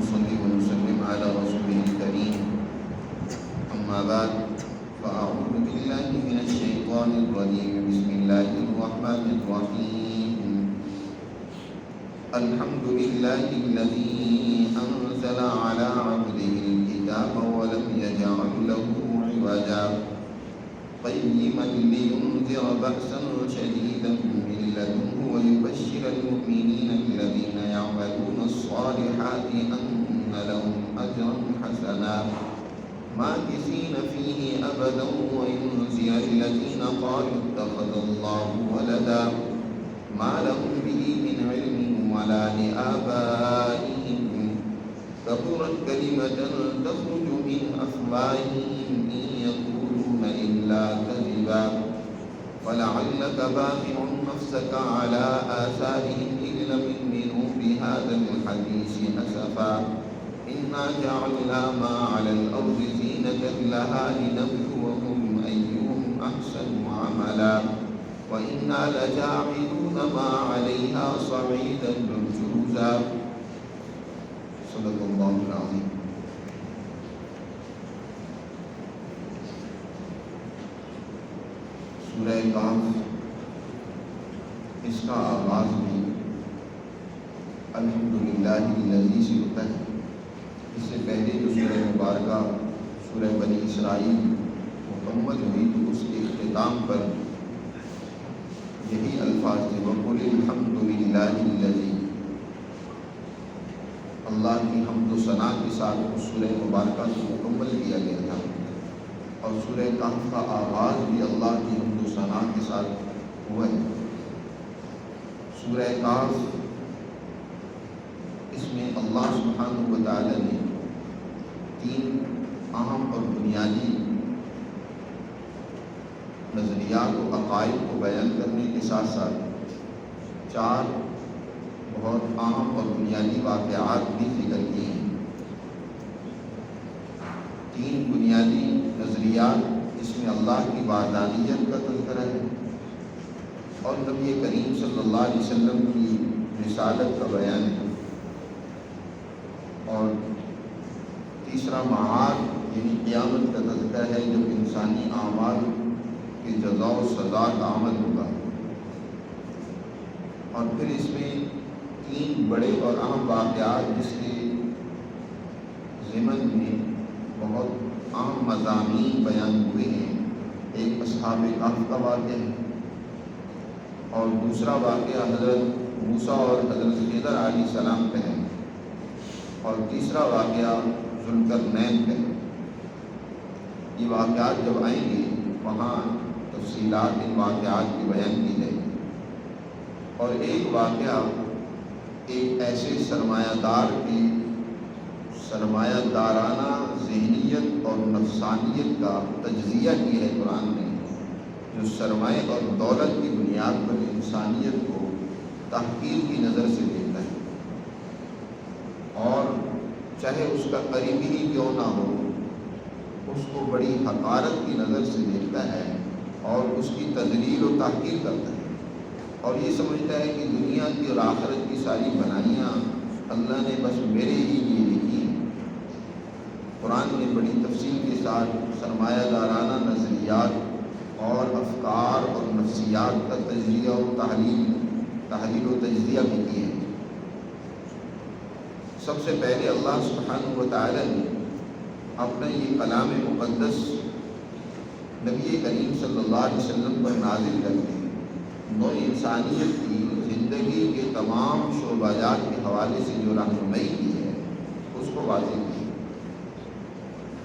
ونصلي ونسلم على رسوله الكريم أما بعد فأعوذ بالله من الشيطان الرجيم بسم الله الرحمن الرحيم الحمد لله الذي أنزل على عبده الكتاب ولم يجعل له عوجا قيما لينذر بأسا شديدا من لدنه ويبشر المؤمنين الذين يعملون الصالحات أن لهم أجرا حسنا ماكثين فيه أبدا وينذر الذين قالوا اتخذ الله ولدا ما لهم به من علم ولا لآبائهم كبرت كلمة تخرج من أفواههم إن يقولون إلا كذبا فلعلك باخع نفسك على آثارهم إن لم يؤمنوا بهذا الحديث أسفا إنا جعلنا ما على الأرض زينة لها لنبلوهم أيهم أحسن عملا وإنا لجاعلون ما عليها صعيدا جرزا صدق الله العظيم. سورہ کہف اس کا آغاز بھی الحمدللہ الذی سے ہوتا ہے. اس سے پہلے جو سورہ مبارکہ سورہ بنی اسرائیل مکمل ہوئی تو اس کے اختتام پر یہی الفاظ تھے وَقُلِ الْحَمْدُ لِلَّهِ الَّذِي. اللہ کی حمد و ثنا کے ساتھ اس سورہ مبارکہ کو مکمل کیا گیا تھا اور سورہ کہف کا آغاز بھی اللہ کی حمد و ثنا کے ساتھ ہوا ہے. سورہ کہف اس میں اللہ سبحانہ و تعالی نے 3 اہم اور بنیادی نظریات و عقائد کو بیان کرنے کے ساتھ ساتھ 4 بہت اہم اور بنیادی واقعات بھی ذکر کیے ہیں. 3 بنیادی نظریات جس میں اللہ کی وحدانیت کا تذکرہ ہے اور نبی کریم صلی اللہ علیہ وسلم کی رسالت کا بیان ہے اور تیسرا معاد یعنی قیامت کا تذکرہ ہے جب انسانی اعمال کہ جزا و سزا کا عمل ہوگا. اور پھر اس میں 3 بڑے اور اہم واقعات جس کے ضمن میں بہت اہم مضامین بیان ہوئے ہیں. ایک اصحاب کہف کا واقعہ ہے اور دوسرا واقعہ حضرت موسیٰ اور حضرت خضر علیہ السلام کا ہے اور تیسرا واقعہ ذوالقرنین کا ہے. یہ واقعات جب آئیں گے وہاں تفصیلات ان واقعات کی بیان کی جائے گی. اور ایک واقعہ ایک ایسے سرمایہ دار کی سرمایہ دارانہ ذہنیت اور نفسانیت کا تجزیہ کیا ہے قرآن نے جو سرمایہ اور دولت کی بنیاد پر انسانیت کو تحقیر کی نظر سے دیکھتا ہے اور چاہے اس کا قریبی ہی کیوں نہ ہو اس کو بڑی حقارت کی نظر سے دیکھتا ہے اور اس کی تذلیل و تحقیر کرتا ہے اور یہ سمجھتا ہے کہ دنیا کی اور آخرت کی ساری بنائیاں اللہ نے بس میرے ہی لیے لکھی ہیں. قرآن نے بڑی تفصیل کے ساتھ سرمایہ دارانہ نظریات اور افکار اور نفسیات کا تجزیہ و تحلیل و تجزیہ بھی کیے ہیں. سب سے پہلے اللہ سبحانہ و تعالی نے اپنا یہ کلام مقدس نبی کریم صلی اللہ علیہ وسلم پر نازل کر کے نوع انسانیت کی زندگی کے تمام شعبہ جات کے حوالے سے جو رہنمائی کی ہے اس کو واضح کی.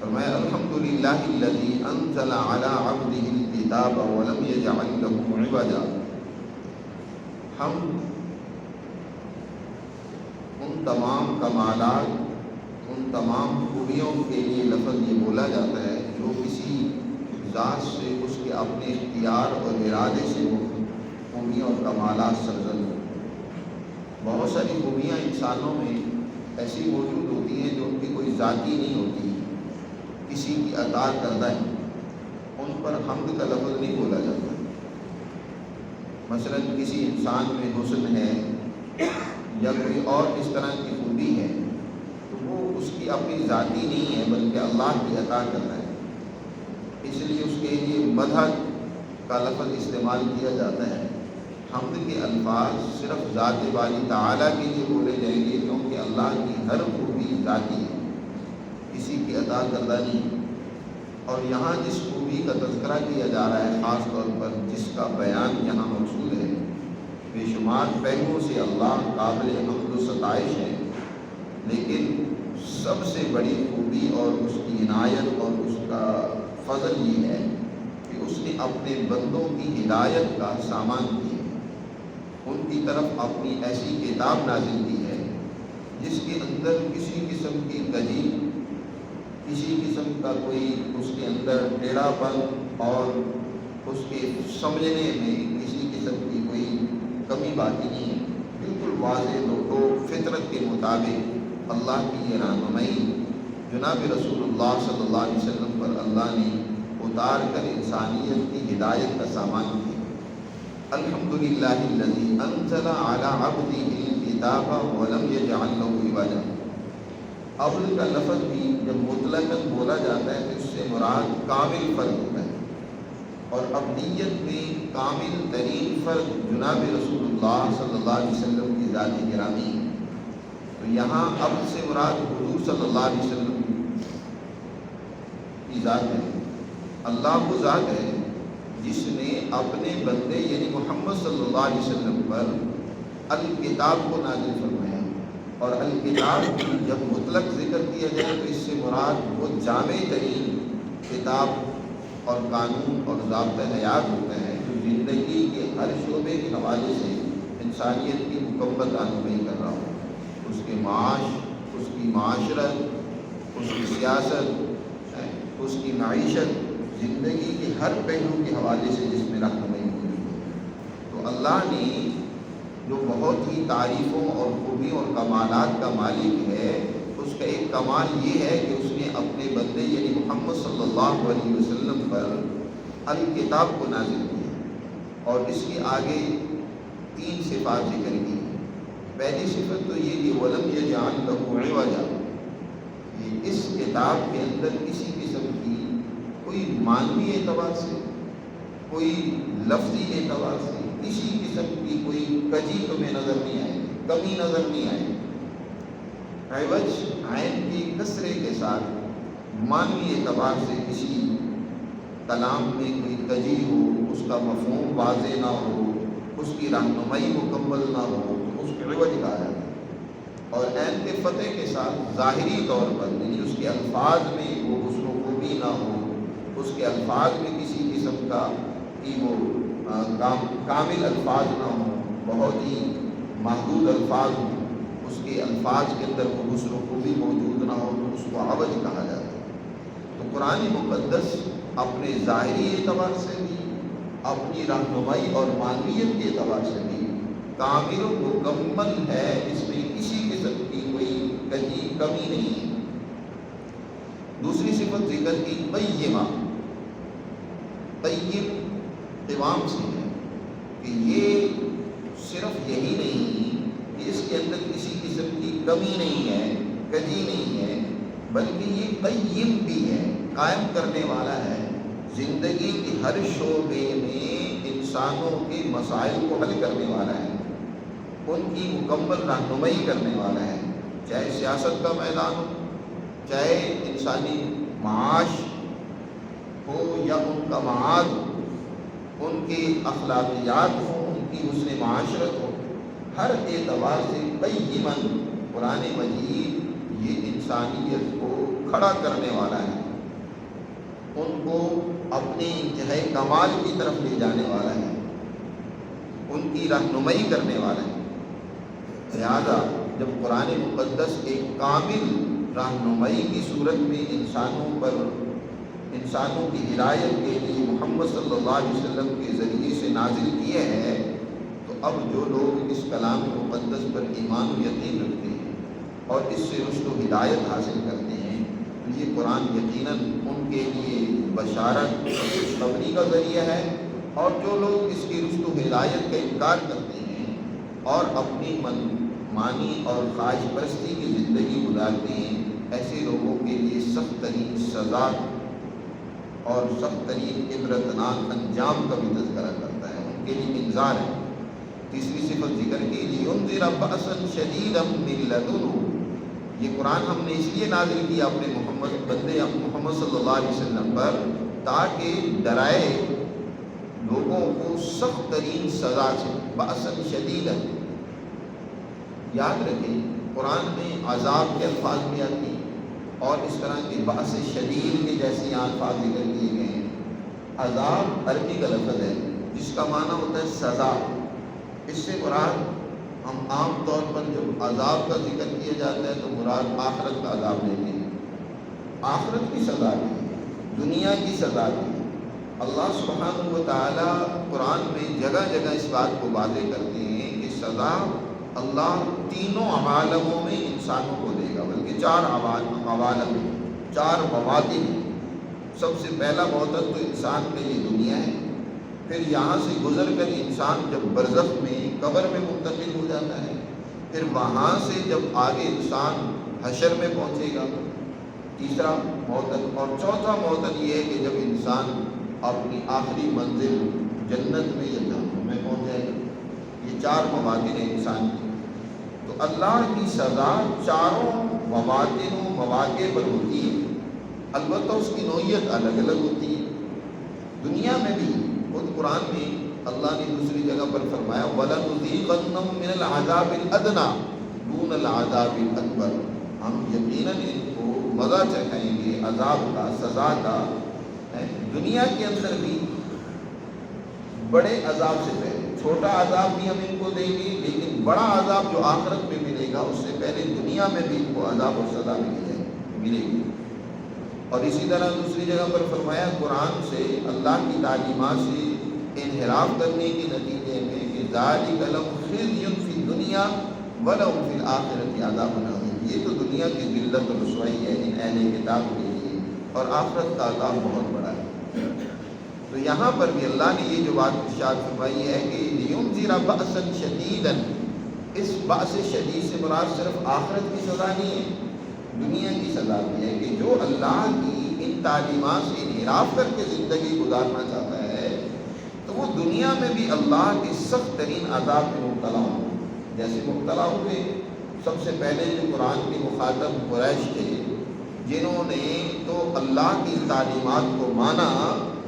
فرمایا الحمدللہ الذی انزل علی عبدہ الکتاب ولم یجعل لہ عوجا. ہم ان تمام کمالات ان تمام خوبیوں کے لیے لفظ یہ بولا جاتا ہے جو کسی ذات سے اس کے اپنے اختیار اور ارادے سے وہ خوبیاں اور کمالات سرزد ہوں. بہت ساری خوبیاں انسانوں میں ایسی موجود ہوتی ہیں جو ان کی کوئی ذاتی نہیں ہوتی کسی کی عطا کردہ ہے ان پر حمد کا لفظ نہیں بولا جاتا. مثلا کسی انسان میں حسن ہے یا کوئی اور اس طرح کی خوبی ہے تو وہ اس کی اپنی ذاتی نہیں ہے بلکہ اللہ کی عطا کر رہا ہے، اس لیے اس کے لیے مدح کا لفظ استعمال کیا جاتا ہے۔ حمد کے الفاظ صرف ذات باری تعالیٰ کے لیے بولے جائیں گے، کیونکہ اللہ کی ہر خوبی ذاتی ہے، کسی کی عطا کردہ نہیں۔ اور یہاں جس خوبی کا تذکرہ کیا جا رہا ہے، خاص طور پر جس کا بیان یہاں مقصود ہے، بے شمار پہلوؤں سے اللہ قابل حمد و ستائش ہے، لیکن سب سے بڑی خوبی اور اس کی عنایت اور اس کا فضل یہ ہے کہ اس نے اپنے بندوں کی ہدایت کا سامان کیا، ان کی طرف اپنی ایسی کتاب نازل کی ہے جس کے اندر کسی قسم کی کجی، کسی قسم کا کوئی اس کے اندر ٹیڑھا پن اور اس کے سمجھنے میں کسی قسم کی کوئی کمی باقی نہیں ہے، بالکل واضح دو فطرت کے مطابق اللہ کی یہ رہنمائی جناب رسول اللہ صلی اللہ علیہ وسلم پر اللہ نے اتار کر انسانیت کی ہدایت کا سامان کیا۔ الحمدللہ الذی انزل علی عبدہ الکتاب ولم یجعل لہ عوجا۔ عبد کا لفظ بھی جب مطلقاً بولا جاتا ہے تو اس سے مراد کامل فرد ہوتا ہے، اور عبدیت میں کامل ترین فرد جناب رسول اللہ صلی اللہ علیہ وسلم کی ذات گرامی ہے۔ تو یہاں عبد سے مراد حضور صلی اللہ علیہ وسلم کی ذات ہے۔ اللہ وہ ذات ہے جس نے اپنے بندے یعنی محمد صلی اللہ علیہ وسلم پر الکتاب کو نازل فرمایا، اور الکتاب جب مطلق ذکر کیا جائے تو اس سے مراد وہ جامع ترین کتاب اور قانون اور ضابطہ حیات ہوتا ہے جو زندگی کے ہر شعبے کے حوالے سے انسانیت کی مکمل رہنمائی کر رہا ہو، اس کے معاش، اس کی معاشرت، اس کی سیاست، اس کی معیشت، زندگی کے ہر پہلو کے حوالے سے جس میں رہنمائی ہوئی ہے۔ تو اللہ نے جو بہت ہی تعریفوں اور خوبیوں اور کمالات کا مالک ہے، اس کا ایک کمال یہ ہے کہ اس نے اپنے بندے یعنی محمد صلی اللہ علیہ وسلم پر الکتاب کو نازل کیا، اور اس کے آگے 3 صفات ذکر کی۔ پہلی صفت تو یہ کہ وَلَمْ يَجْعَلْ لَهُ عِوَجًا، اس کتاب کے اندر کسی قسم کی کوئی معنوی اعتبار سے، کوئی لفظی اعتبار سے کسی قسم کی کوئی کجی تمہیں نظر نہیں آئے گی، کمی نظر نہیں آئے گی۔ عوج عین کی کسرے کے ساتھ معنوی اعتبار سے کسی کلام میں کوئی کجی ہو، اس کا مفہوم واضح نہ ہو، اس کی رہنمائی مکمل نہ ہو تو اس کو عوج کہا جاتا ہے۔ اور عین کے فتح کے ساتھ ظاہری طور پر یعنی اس کے الفاظ میں وہ حسن و خوبی نہ ہو، اس کے الفاظ میں کسی قسم کا کہ وہ کامل الفاظ نہ ہوں، بہت ہی محدود الفاظ ہوں، اس کے الفاظ کے اندر وہ حسن و خوبی موجود نہ ہو تو اس کو عوج کہا جاتا ہے۔ تو قرآن مقدس اپنے ظاہری اعتبار سے بھی، اپنی رہنمائی اور معنویت کے اعتبار سے بھی کامل و مکمل ہے، اس میں کسی قسم کی کوئی کمی نہیں ہے۔ دوسری صفت ذکر کی قیمہ، قیم قوام سے ہے کہ یہ صرف یہی نہیں کہ اس کے اندر کسی قسم کی کمی نہیں ہے، کجی نہیں ہے، بلکہ یہ قیم بھی ہے، قائم کرنے والا ہے، زندگی کے ہر شعبے میں انسانوں کے مسائل کو حل کرنے والا ہے، ان کی مکمل رہنمائی کرنے والا ہے، چاہے سیاست کا میدان ہو، چاہے انسانی معاش ہو یا ان کا معاد ہو، ان کی اخلاقیات ہوں، ان کی حسن معاشرت ہو، ہر اعتبار سے قیماً قرآن مجید یہ انسانیت کو کھڑا کرنے والا ہے، ان کو اپنے انتہائی کمال کی طرف لے جانے والا ہے، ان کی رہنمائی کرنے والا ہے۔ لہذا جب قرآن مقدس ایک کامل رہنمائی کی صورت میں انسانوں کی ہدایت کے لیے محمد صلی اللہ علیہ وسلم کے ذریعے سے نازل کیے ہیں، تو اب جو لوگ اس کلام مقدس پر ایمان و یقین رکھتے ہیں اور اس سے رشد و ہدایت حاصل کرتے ہیں تو یہ قرآن یقیناً ان کے لیے بشارت اور خوشخبری کا ذریعہ ہے، اور جو لوگ اس کی رشد و ہدایت کا انکار کرتے ہیں اور اپنی مانی اور خواہش پرستی کی زندگی گزارتے ہیں، ایسے لوگوں کے لیے سخت ترین سزا اور سخت ترین عبرتناک انجام کا بھی تذکرہ کرتا ہے، ان کے لیے انذار ہے۔ تیسری صفت ذکر کی، لِيُنذِرَ بَأْسًا شَدِيدًا مِّن لَدُنْهُ، یہ قرآن ہم نے اس لیے نازل کیا اپنے محمد صلی اللہ علیہ وسلم پر، تاکہ ڈرائے لوگوں کو سخت ترین سزا سے، بأسًا شدیدا۔ یاد رکھیں قرآن میں عذاب کے الفاظ بھی آتے ہیں اور اس طرح کے بأس شدید کے جیسے الفاظ ذکر کیے گئے ہیں۔ عذاب عربی کا لفظ ہے جس کا معنی ہوتا ہے سزا۔ اس سے مراد ہم عام طور پر جب عذاب کا ذکر کیا جاتا ہے تو مراد آخرت کا عذاب لیتے ہیں، آخرت کی سزا کی، دنیا کی سزا کی۔ اللہ سبحانہ و تعالی قرآن میں جگہ جگہ اس بات کو واضح کرتے ہیں کہ سزا اللہ تینوں عوالموں میں انسانوں کو دے گا، بلکہ 4 عوالم، 4 مواطن۔ سب سے پہلا موتن تو انسان کے لیے دنیا ہے، پھر یہاں سے گزر کر انسان جب برزخ میں قبر میں منتقل ہو جاتا ہے، پھر وہاں سے جب آگے انسان حشر میں پہنچے گا، تیسرا موتن، اور چوتھا موتن یہ ہے کہ جب انسان اپنی آخری منزل جنت میں یا جہنم میں پہنچ جائے گا۔ یہ 4 مواطن ہیں انسان کی۔ تو اللہ کی سزا چاروں مواطن و مواقع پر ہوتی ہے، البتہ اس کی نوعیت الگ الگ ہوتی ہے۔ دنیا میں بھی خود قرآن میں اللہ نے دوسری جگہ پر فرمایا وَلَنُذِيقَنَّهُم مِّنَ الْعَذَابِ الْأَدْنَىٰ دُونَ الْعَذَابِ الْأَكْبَرِ، ہم یقیناً ان کو مزہ چکھائیں گے عذاب کا، سزا کا، دنیا کے اندر بھی بڑے عذاب سے پہلے۔ چھوٹا عذاب بھی ہم ان کو دیں گے، لیکن بڑا عذاب جو آخرت میں ملے گا اس سے پہلے دنیا میں بھی ان کو عذاب اور سزا ملے گی۔ اور اسی طرح دوسری جگہ پر فرمایا قرآن سے، اللہ کی تعلیمات سے انحراف کرنے کے نتیجے میں کہ ذَلِكَ لَهُمْ خِزْيٌ فِي الدُّنْيَا وَلَهُمْ فِي الْآخِرَةِ عَذَابٌ عَظِيمٌ، یہ تو دنیا کی ذلت اور رسوائی ہے ان اہل کتاب کے لیے، اور آخرت کا عذاب بہت بڑا ہے۔ تو یہاں پر بھی اللہ نے یہ جو بات ارشاد فرمائی ہے کہ لِيُنذِرَ بَأْسًا شَدِيدًا، اس بأس شدید سے مراد صرف آخرت کی سزا نہیں ہے، دنیا کی سزا بھی ہے کہ جو اللہ کی ان تعلیمات سے انحراف کر کے زندگی گزارنا چاہتا ہے تو وہ دنیا میں بھی اللہ کے سخت ترین عذاب میں مبتلا ہوں، جیسے مبتلا ہوئے سب سے پہلے جو قرآن کے مخاطب قریش تھے، جنہوں نے تو اللہ کی تعلیمات کو مانا،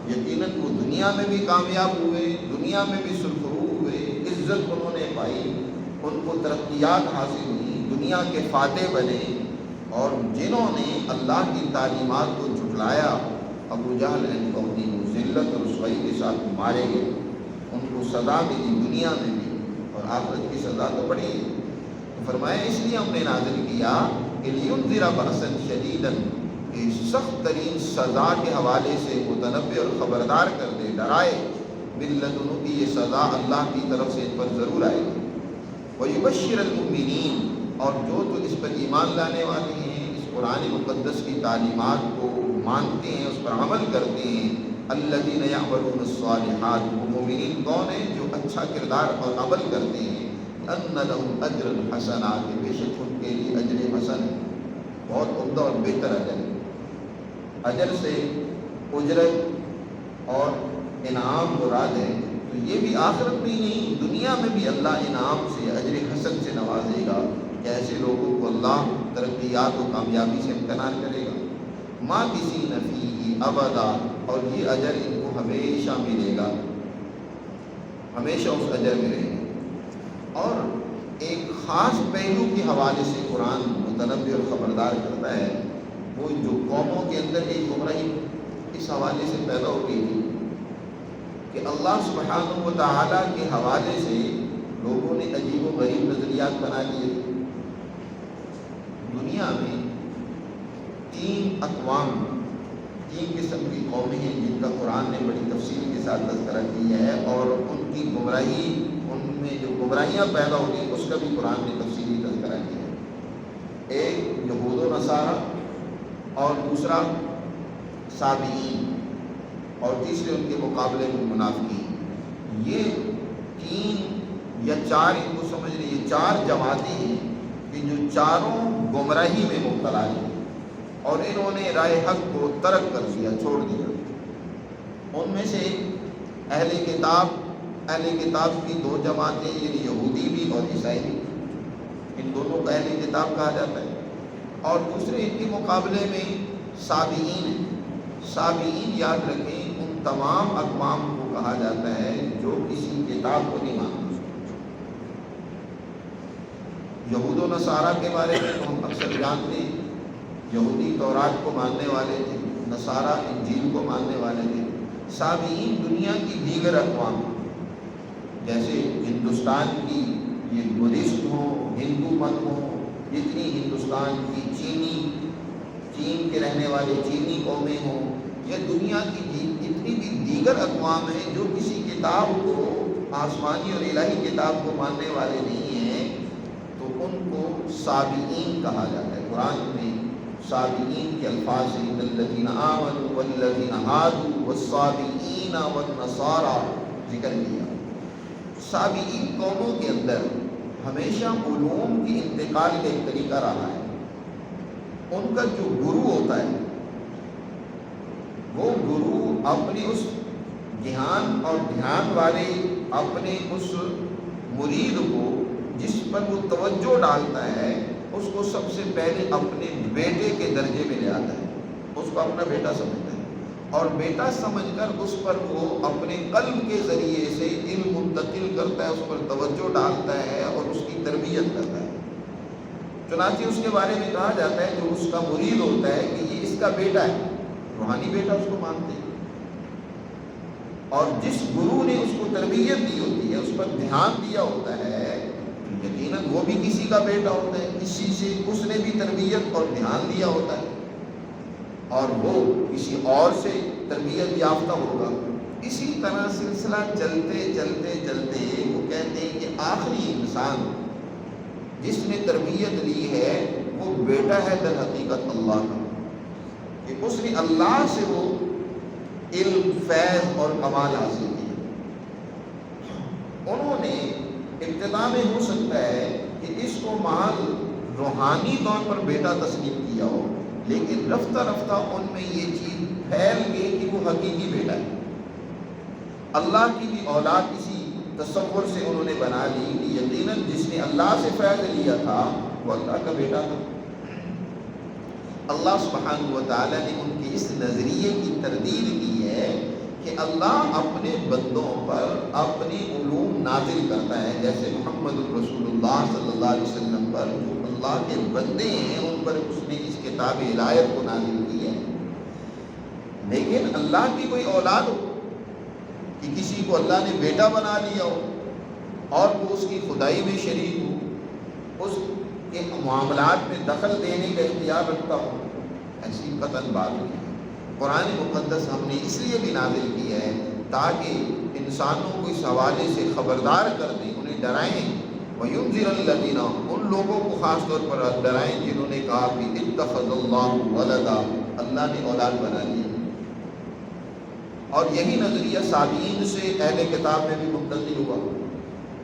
یقیناً وہ دنیا میں بھی کامیاب ہوئے، دنیا میں بھی سرخرو ہوئے، عزت انہوں نے پائی، ان کو ترقیات حاصل ہوئی، دنیا کے فاتح بنے۔ اور جنہوں نے اللہ کی تعلیمات کو جھٹلایا، ابو جہل کو ذلت اور رسوائی کے ساتھ مارے گئے، ان کو سزا ملی دنیا میں بھی، اور آخرت کی سزا تو بڑی ہے۔ تو فرمایا اس لیے ہم نے نازل کیا کہ لِيُنذِرَ بَأْسًا شَدِيدًا، کہ سخت ترین سزا کے حوالے سے متنبہ اور خبردار کر دے، ڈرائے، مِن لَدُنْهُ کی یہ سزا اللہ کی طرف سے ان پر ضرور آئے گی۔ وَيُبَشِّرَ الْمُؤْمِنِينَ، اور جو تو اس پر ایمان لانے والے ہیں، اس قرآن مقدس کی تعلیمات کو مانتے ہیں، اس پر عمل کرتے ہیں، الَّذِينَ يَعْمَلُونَ الصَّالِحَاتِ، وہ مومنین کون ہیں جو اچھا کردار اور عمل کرتے ہیں، أَنَّ لَهُمْ أَجْرًا حَسَنًا، کہ بے شک ان کے لیے اجر حسن ہے، بہت عمدہ اور بہتر اجر ہے۔ اجر سے اجرت اور انعام مراد ہے، تو یہ بھی آخرت میں ہی نہیں، دنیا میں بھی اللہ انعام سے، اجر حسن سے نوازے گا، کہ ایسے لوگوں کو اللہ ترقیات و کامیابی سے امتنان کرے گا۔ مَاكِثِينَ فِيهِ أَبَدًا، اور یہ اجر ان کو ہمیشہ ملے گا، ہمیشہ اس اجر میں رہیں گے۔ اور ایک خاص پہلو کے حوالے سے قرآن متنبہ اور خبردار کرتا ہے، وہ جو قوموں کے اندر ایک گمراہی اس حوالے سے پیدا ہو گئی تھی کہ اللہ سبحانہ و تعالیٰ کے حوالے سے لوگوں نے عجیب و غریب نظریات بنا لیے تھے۔ دنیا میں 3 اقوام، 3 قسم کی قومیں ہیں جن کا قرآن نے بڑی تفصیل کے ساتھ تذکرہ کیا ہے، اور ان کی گمراہی، ان میں جو گمراہیاں پیدا ہوتی ہیں اس کا بھی قرآن نے تفصیلی تذکرہ کیا ہے۔ ایک یہود و نصارہ، اور دوسرا سابئین، اور تیسرے ان کے مقابلے میں منافقین۔ یہ 3 یا 4 ان کو سمجھ لیں، یہ چار جماعتیں ہیں کہ جو چاروں گمراہی میں مبتلا ہیں اور انہوں نے رائے حق کو ترک کر دیا، چھوڑ دیا۔ ان میں سے اہل کتاب کی دو جماعتیں، یعنی یہودی بھی اور عیسائی بھی، ان دونوں کو اہل کتاب کہا جاتا ہے۔ اور دوسرے ان کے مقابلے میں سابعین ہیں۔ سابعین یاد رکھیں ان تمام اقوام کو کہا جاتا ہے جو کسی کتاب کو نہیں مانتے۔ یہود و نصارہ کے بارے میں تو ہم اکثر جانتے ہیں، یہودی تورات کو ماننے والے تھے، نصارہ انجیل کو ماننے والے تھے۔ سابعین دنیا کی دیگر اقوام جیسے ہندوستان کی یہ بدھسٹ ہوں، ہندو مت ہوں، جتنی ہندوستان کی چین کے رہنے والے چینی قومیں ہوں، یا دنیا کی جتنی بھی دیگر اقوام ہیں جو کسی کتاب کو، آسمانی اور الہی کتاب کو ماننے والے نہیں ہیں، تو ان کو سابعین کہا جاتا ہے۔ قرآن میں سابعین کے الفاظ ہیں، الذین آمنوا والذین ہادوا والصابئین والنصارى ذکر کیا۔ سابعین قوموں کے اندر ہمیشہ علوم کی انتقال کا ایک طریقہ رہا ہے۔ ان کا جو گرو ہوتا ہے وہ گرو اپنی اس دھیان والے اپنے اس مرید کو جس پر وہ توجہ ڈالتا ہے اس کو سب سے پہلے اپنے بیٹے کے درجے میں لے آتا ہے، اس کو اپنا بیٹا سمجھتا ہے، اور بیٹا سمجھ کر اس پر وہ اپنے قلب کے ذریعے سے علم منتقل کرتا ہے، اس پر توجہ ڈالتا ہے اور اس کی تربیت کرتا ہے۔ چنانچہ اس کے بارے میں کہا جاتا ہے جو اس کا مرید ہوتا ہے کہ یہ اس کا بیٹا ہے، روحانی بیٹا اس کو مانتے ہیں، اور جس گرو نے اس کو تربیت دی ہوتی ہے، اس پر دھیان دیا ہوتا ہے، یقیناً وہ بھی کسی کا بیٹا ہوتا ہے، کسی سے اس نے بھی تربیت اور دھیان دیا ہوتا ہے، اور وہ کسی اور سے تربیت یافتہ ہوگا۔ اسی طرح سلسلہ چلتے چلتے چلتے وہ کہتے ہیں کہ آخری انسان جس نے تربیت لی ہے وہ بیٹا ہے در حقیقت اللہ کا، کہ اس نے اللہ سے وہ علم، فیض اور کمال حاصل کیا۔ انہوں نے ابتدا میں ہو سکتا ہے کہ اس کو محض روحانی طور پر بیٹا تسلیم کیا ہو، لیکن رفتہ رفتہ ان میں یہ چیز پھیل گئی کہ وہ حقیقی بیٹا ہے۔ اللہ کی بھی اولاد اسی تصور سے انہوں نے بنا لی کہ یقیناً جس نے اللہ سے فیض لیا تھا وہ اللہ کا بیٹا تھا۔ اللہ سبحانہ و تعالیٰ نے ان کے اس نظریے کی تردید کی ہے کہ اللہ اپنے بندوں پر اپنے علوم نازل کرتا ہے، جیسے محمد رسول اللہ صلی اللہ علیہ وسلم پر جو اللہ کے بندے ہیں ان پر اس نے اس کتاب ہدایت کو نازل کی ہے۔ لیکن اللہ کی کوئی اولاد ہو کہ کسی کو اللہ نے بیٹا بنا لیا ہو اور وہ اس کی خدائی میں شریک ہو، اس کے معاملات میں دخل دینے کا اختیار رکھتا ہو، ایسی قطعاً بات نہیں ہے۔ قرآن مقدس ہم نے اس لیے بھی نازل کی ہے تاکہ انسانوں کو اس حوالے سے خبردار کر دیں، انہیں ڈرائیں، وَيُنذِرَ الَّذِينَ ان لوگوں کو خاص طور پر ڈرائیں جنہوں نے کہا کہ اتخذ اللہ ولدا، اللہ نے اولاد بنا لیا۔ اور یہی نظریہ سابعین سے اہل کتاب میں بھی منتقل ہوا،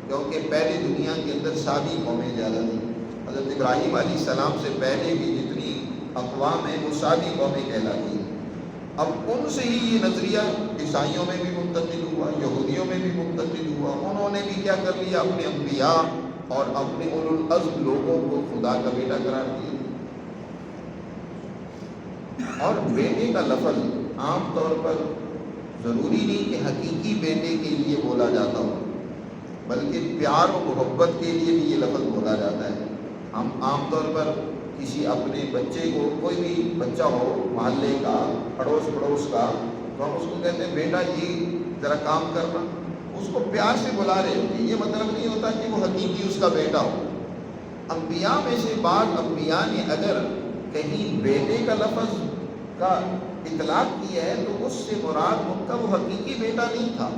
کیونکہ پہلے دنیا کے اندر سابی قومیں زیادہ تھیں۔ حضرت ابراہیم علیہ السلام سے پہلے کی جتنی اقوام ہیں وہ سابی قومیں کہلاتی ہیں۔ اب ان سے ہی یہ نظریہ عیسائیوں میں بھی منتقل ہوا، یہودیوں میں بھی منتقل ہوا۔ انہوں نے بھی کیا کر لیا، اپنے انبیاء اور اپنے اولو العزم لوگوں کو خدا کا بیٹا قرار دیا۔ اور بیٹے کا لفظ عام طور پر ضروری نہیں کہ حقیقی بیٹے کے لیے بولا جاتا ہو، بلکہ پیار و محبت کے لیے بھی یہ لفظ بولا جاتا ہے۔ ہم عام طور پر کسی اپنے بچے کو، کوئی بھی بچہ ہو محلے کا، پڑوس کا، تو ہم اس کو کہتے ہیں بیٹا یہ ذرا کام کرنا، اس کو پیار سے بلا رہے ہوتے ہیں۔ یہ مطلب نہیں ہوتا کہ وہ حقیقی اس کا بیٹا ہو۔ انبیاء میں سے بعض انبیاء نے اگر کہیں بیٹے کا لفظ کا اطلاق کیا ہے تو اس سے مراد ان کا وہ حقیقی بیٹا نہیں تھا،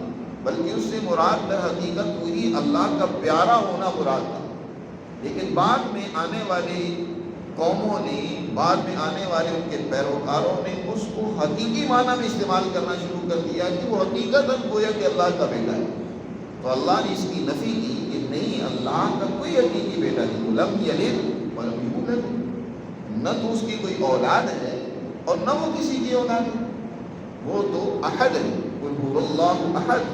بلکہ اس سے مراد در حقیقت وہی اللہ کا پیارا ہونا مراد تھا۔ لیکن بعد میں آنے والے قوموں نے، بعد میں آنے والے ان کے پیروکاروں نے اس کو حقیقی معنی میں استعمال کرنا شروع کر دیا کہ وہ حقیقتاً گویا کہ اللہ کا بیٹا ہے۔ تو اللہ نے اس کی نفی کی کہ نہیں اللہ کا کوئی حقیقی بیٹا نہیں، لم یلد ولم یولد، نہ تو اس کی کوئی اولاد ہے اور نہ وہ کسی کی اولاد ہے، وہ تو احد ہے، قل هو اللہ احد۔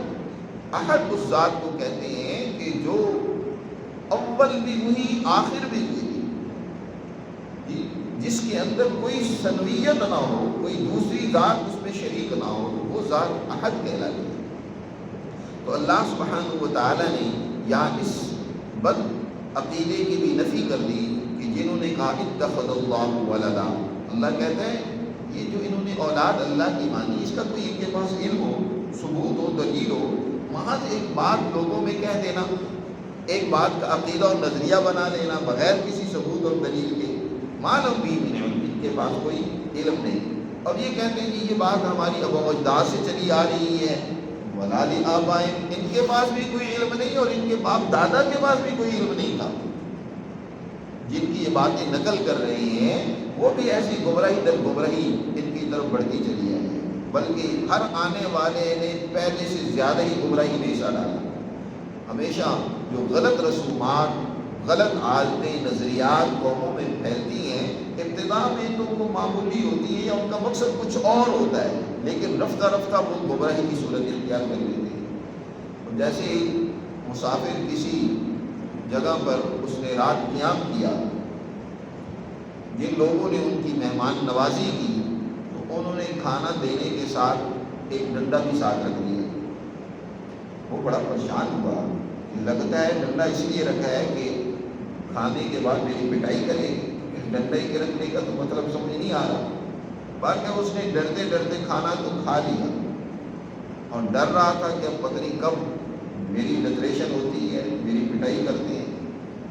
احد اس ذات کو کہتے ہیں کہ جو اول بھی ہوئی آخر بھی ہوئی، جس کے اندر کوئی ثنویت نہ ہو، کوئی دوسری ذات اس میں شریک نہ ہو، وہ ذات احد کہلاتی ہے۔ تو اللہ سبحانہ و تعالیٰ نے یہاں اس بد عقیدے کی بھی نفی کر دی کہ جنہوں نے کہا اتخذ اللہ ولدا، اللہ کہتا ہے یہ جو انہوں نے اولاد اللہ کی مانی، اس کا کوئی ان کے پاس علم ہو، ثبوت ہو، دلیل ہو، محض ایک بات لوگوں میں کہہ دینا، ایک بات کا عقیدہ اور نظریہ بنا لینا بغیر کسی ثبوت اور دلیل کے، معلوم بھی نہیں، ان کے پاس کوئی علم نہیں، اور یہ کہتے ہیں کہ یہ بات ہماری ابا و اجداد سے چلی آ رہی ہے، ولا لآبائہم، ان کے پاس بھی کوئی علم نہیں اور ان کے باپ دادا کے پاس بھی کوئی علم نہیں تھا۔ جن کی یہ باتیں نقل کر رہے ہیں وہ بھی ایسی گمراہی در گمراہی ان کی طرف بڑھتی چلی آئی ہے، بلکہ ہر آنے والے نے پہلے سے زیادہ ہی گمراہی میں حصہ ڈالا۔ ہمیشہ جو غلط رسومات، غلط عادتیں، نظریات قوموں میں پھیلتی ہیں، ابتدا میں تو وہ معمولی ہوتی ہے یا ان کا مقصد کچھ اور ہوتا ہے، لیکن رفتہ رفتہ وہ گمراہی کی صورت اختیار کر لیتے ہیں۔ جیسے مسافر کسی جگہ پر اس نے رات قیام کیا، جن لوگوں نے ان کی مہمان نوازی کی تو انہوں نے کھانا دینے کے ساتھ ایک ڈنڈا بھی ساتھ رکھ دیا۔ وہ بڑا پریشان ہوا کہ لگتا ہے ڈنڈا اس لیے رکھا ہے کہ کھانے کے بعد میری پٹائی کرے، ڈنڈے کے رکھنے کا تو مطلب سمجھ نہیں آ رہا۔ باقی اس نے ڈرتے ڈرتے کھانا تو کھا لیا اور ڈر رہا تھا کہ اب پتہ نہیں کب میری ڈکریشن ہوتی ہے، میری پٹائی کرتے ہیں،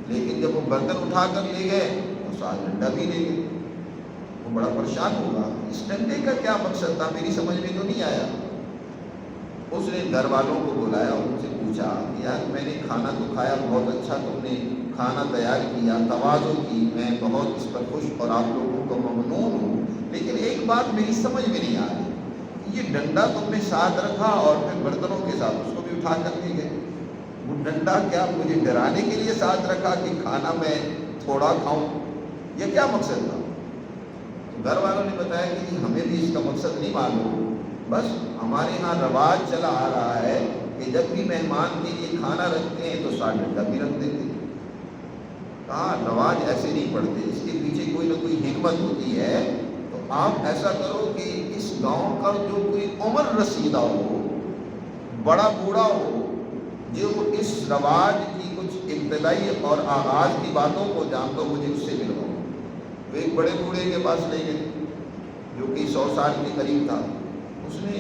لیکن جب وہ برتن اٹھا کر لے گئے تو ساتھ ڈنڈا بھی لے گئے۔ وہ بڑا پریشان ہوگا، اس ڈنڈے کا کیا مقصد تھا، میری سمجھ میں تو نہیں آیا۔ اس نے گھر والوں کو بلایا، ان سے پوچھا کہ یار میں نے کھانا تو کھایا، بہت اچھا تم نے کھانا تیار کیا، تواضع کی، میں بہت اس پر خوش اور آپ لوگوں کو ممنون ہوں، لیکن ایک بات میری سمجھ میں نہیں آ رہی، یہ ڈنڈا تم نے ساتھ رکھا اور پھر برتنوں کے ساتھ اس کو بھی اٹھا کر لے گئے، وہ ڈنڈا کیا مجھے ڈرانے کے لیے ساتھ رکھا کہ کھانا میں تھوڑا کھاؤں، یہ کیا مقصد تھا؟ گھر والوں نے بتایا کہ ہمیں بھی اس کا مقصد نہیں معلوم، بس ہمارے ہاں رواج چلا آ رہا ہے کہ جب بھی مہمان کے لیے کھانا رکھتے ہیں تو ساتھ ڈنڈا بھی رکھ دیتے ہیں۔ کہا رواج ایسے نہیں پڑتے، اس کے پیچھے کوئی نہ کوئی حکمت ہوتی ہے، تو آپ ایسا کرو کہ اس گاؤں کا جو کوئی عمر رسیدہ ہو، بڑا بوڑھا ہو، جو اس رواج کی کچھ ابتدائی اور آغاز کی باتوں کو جانتا ہو، مجھے اس سے ملواؤ۔ وہ ایک بڑے بوڑھے کے پاس لے گئے جو کہ 100 سال کے قریب تھا۔ اس نے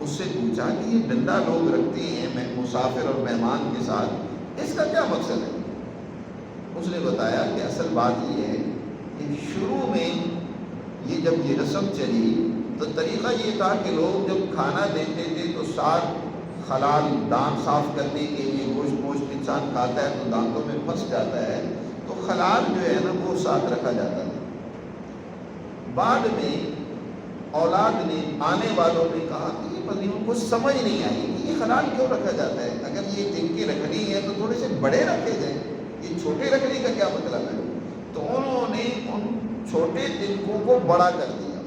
اس سے پوچھا کہ یہ ڈنڈا لوگ رکھتے ہیں مسافر اور مہمان کے ساتھ، اس کا کیا مقصد ہے؟ اس نے بتایا کہ اصل بات یہ ہے کہ شروع میں یہ جب یہ رسم چلی تو طریقہ یہ تھا کہ لوگ جب کھانا دیتے تھے تو ساتھ خلال، دانت صاف کرنے کے لیے، گوشت انسان کھاتا ہے تو دانتوں میں پھنس جاتا ہے، تو خلال جو ہے نا وہ ساتھ رکھا جاتا تھا۔ بعد میں اولاد نے، آنے والوں نے کہا کہ یہ پتہ نہیں، ان کو سمجھ نہیں آئی کہ یہ خلال کیوں رکھا جاتا ہے، اگر یہ تنکے رکھنی ہے تو تھوڑے سے بڑے رکھے جائیں، یہ چھوٹے رکھنے کا کیا مطلب ہے؟ تو انہوں نے ان چھوٹے تنکوں کو بڑا کر دیا،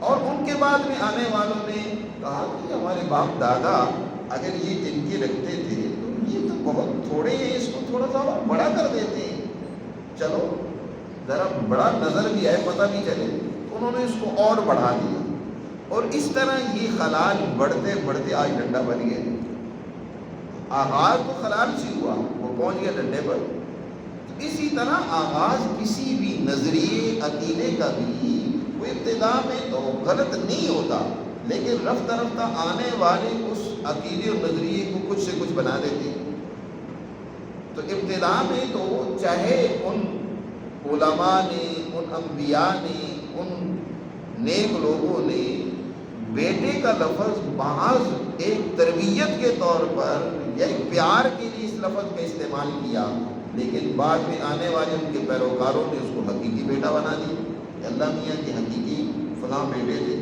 اور ان کے بعد میں آنے والوں نے کہا کہ ہمارے باپ دادا اگر یہ تنکے رکھتے تھے تو یہ تو بہت تھوڑے ہیں، اس کو تھوڑا سا اور بڑا کر دیتے ہیں، چلو ذرا بڑا نظر بھی آئے، پتہ بھی چلے، تو انہوں نے اس کو اور بڑھا دیا، اور اس طرح یہ خلال بڑھتے بڑھتے آج ڈنڈا بن گیا۔ آغاز تو خلال سے ہوا، وہ پہنچ گیا ڈنڈے پر۔ اسی طرح آغاز کسی بھی نظریے، عقیدے کا بھی وہ ابتدا میں تو غلط نہیں ہوتا، لیکن رفتہ رفتہ آنے والے اس عقیدے اور نظریے کو کچھ سے کچھ بنا دیتے ہیں۔ تو ابتدا میں تو چاہے ان علماء نے، ان انبیاء نے، ان نیک لوگوں نے بیٹے کا لفظ محض ایک تربیت کے طور پر یا ایک پیار کے لیے اس لفظ کا استعمال کیا، لیکن بعد میں آنے والے ان کے پیروکاروں نے اس کو حقیقی بیٹا بنا دیا کہ اللہ میاں کے حقیقی فلاں بیٹے تھے۔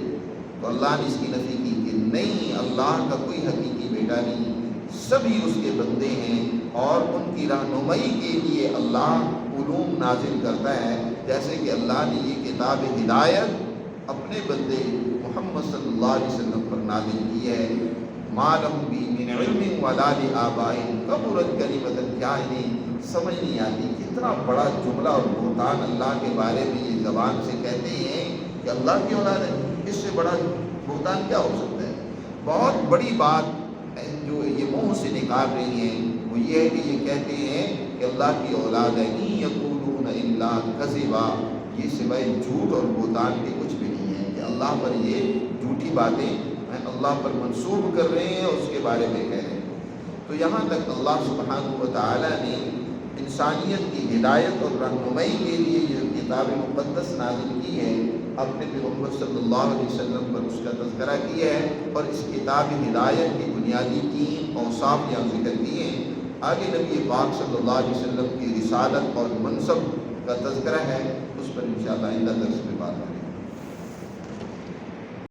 تو اللہ نے اس کی نفی کی کہ نہیں، اللہ کا کوئی حقیقی بیٹا نہیں، سبھی اس کے بندے ہیں، اور ان کی رہنمائی کے لیے اللہ علوم نازل کرتا ہے، جیسے کہ اللہ نے یہ کتاب ہدایت اپنے بندے محمد صلی اللہ علیہ وسلم پر نازل کی ہے۔ ما لہم بہ من علم ولا لآبائہم کبرت کلمۃ، کیا انہیں سمجھ نہیں آتی کتنا بڑا جملہ اور بہتان اللہ کے بارے میں یہ زبان سے کہتے ہیں کہ اللہ کی اولاد ہے۔ اس سے بڑا بہتان کیا ہو سکتا ہے؟ بہت بڑی بات جو یہ منہ سے نکال رہی ہیں وہ یہ ہے کہ یہ کہتے ہیں کہ اللہ کی اولاد ہے، ان یقولون الا کذبا، یہ سوائے جھوٹ اور بہتان کے کچھ بھی نہیں ہے کہ اللہ پر یہ جھوٹی باتیں اللہ پر منسوب کر رہے ہیں اور اس کے بارے میں کہہ رہے ہیں۔ تو یہاں تک اللہ سبحانہ و تعالیٰ نے انسانیت کی ہدایت اور رہنمائی کے لیے یہ کتاب مقدس نازل کی ہے، اپنے پیغمبر صلی اللہ علیہ وسلم پر اس کا تذکرہ کیا ہے، اور اس کتاب ہدایت کی بنیادی 3 اوصاف یہاں ذکر کیے ہیں۔ آگے نبی پاک صلی اللہ علیہ وسلم کی رسالت اور منصب کا تذکرہ ہے، اس پر انشاءاللہ آئندہ درس میں بات کریں گے۔